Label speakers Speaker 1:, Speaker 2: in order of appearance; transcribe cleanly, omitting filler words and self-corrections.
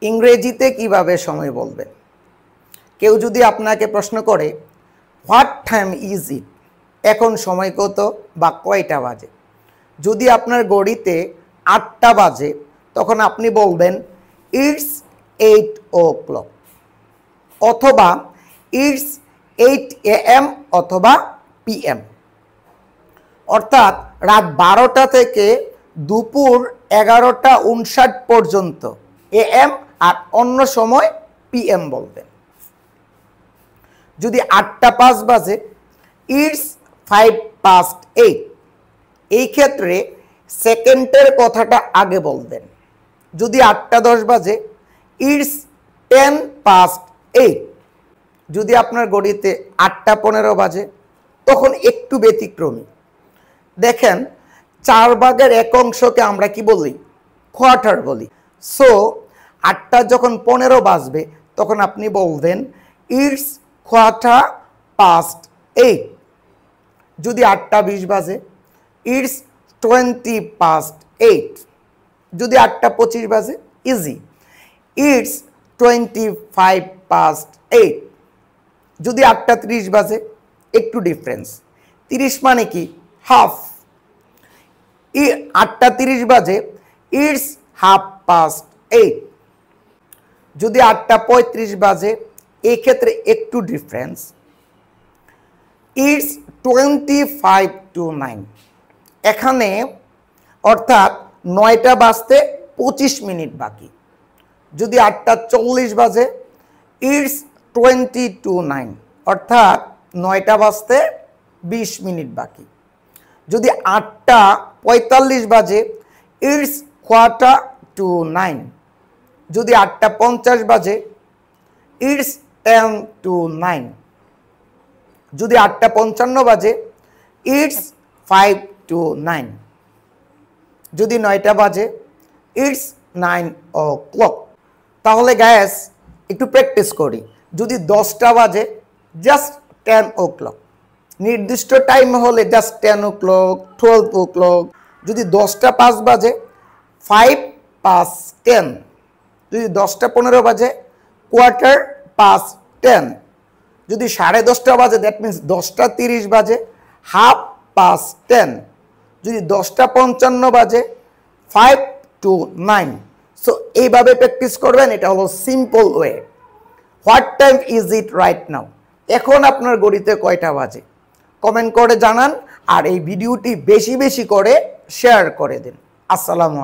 Speaker 1: ইংরেজিতে কিভাবে সময় বলবেন? কেউ যদি আপনাকে প্রশ্ন করে হোয়াট টাইম ইজ ইট, এখন সময় কত বা কয়টা বাজে, যদি আপনার ঘড়িতে 8টা বাজে তখন আপনি বলবেন ইটস 8 o'clock, অথবা ইটস 8 AM অথবা PM। অর্থাৎ রাত 12টা থেকে দুপুর 11টা 59 পর্যন্ত AM, আর অন্য সময় PM বলবেন। যদি 8টা 5 বাজে ইটস 8:05, এই ক্ষেত্রে সেকেন্ডের কথাটা আগে বলবেন। যদি 8টা 10 বাজে ইটস 10:08, যদি আপনার ঘড়িতে 8টা 15 বাজে তখন একটু ব্যতিক্রমী। দেখেন 4/1 আমরা কি বলি? কোয়ার্টার বলি। সো 8টা যখন 15 বাজবে তখন আপনি বলবেন ইটস 8:15। যদি 8টা 20 বাজে ইটস 20:08। যদি 8টা 25 বাজে ইজি, ইটস 25:08। যদি 8টা 30 বাজে একটু ডিফারেন্স, 30 মানে কি হাফ। 8টা 30 বাজে ইটস 8:30। যদি 8টা 35 বাজে এই ক্ষেত্রে একটু ডিফারেন্স, ইটস 25:09। এখানে অর্থাৎ 9টা বাজতে 25 মিনিট বাকি। যদি 8টা 40 বাজে ইটস 20:09, অর্থাৎ 9টা বাজতে 20 মিনিট বাকি। যদি 8টা 45 বাজে ইটস 9:15। যদি 8টা 50 বাজে ইটস 10:09। যদি 8টা 55 বাজে ইটস 5:09। যদি 9টা বাজে ইটস 9 o'clock। তাহলে গ্যাস একটু প্র্যাকটিস করি। যদি 10টা বাজে জাস্ট 10 o'clock, নির্দিষ্ট টাইম হলে জাস্ট 10 o'clock, 12 o'clock। যদি 10টা 5 বাজে 5:10। যদি 10টা 15 বাজে 10:15। যদি 10:30 বাজে দ্যাট মিনস 10টা 30 বাজে 10:30। যদি 10টা 55 বাজে 5 to 9। সো এইভাবে প্র্যাকটিস করবেন। এটা হলো simple way. What time is it right now, এখন আপনার ঘড়িতে কয়টা বাজে? কমেন্ট করে জানান, আর এই ভিডিওটি বেশি বেশি করে শেয়ার করে দিন। আসসালামু আলাইকুম।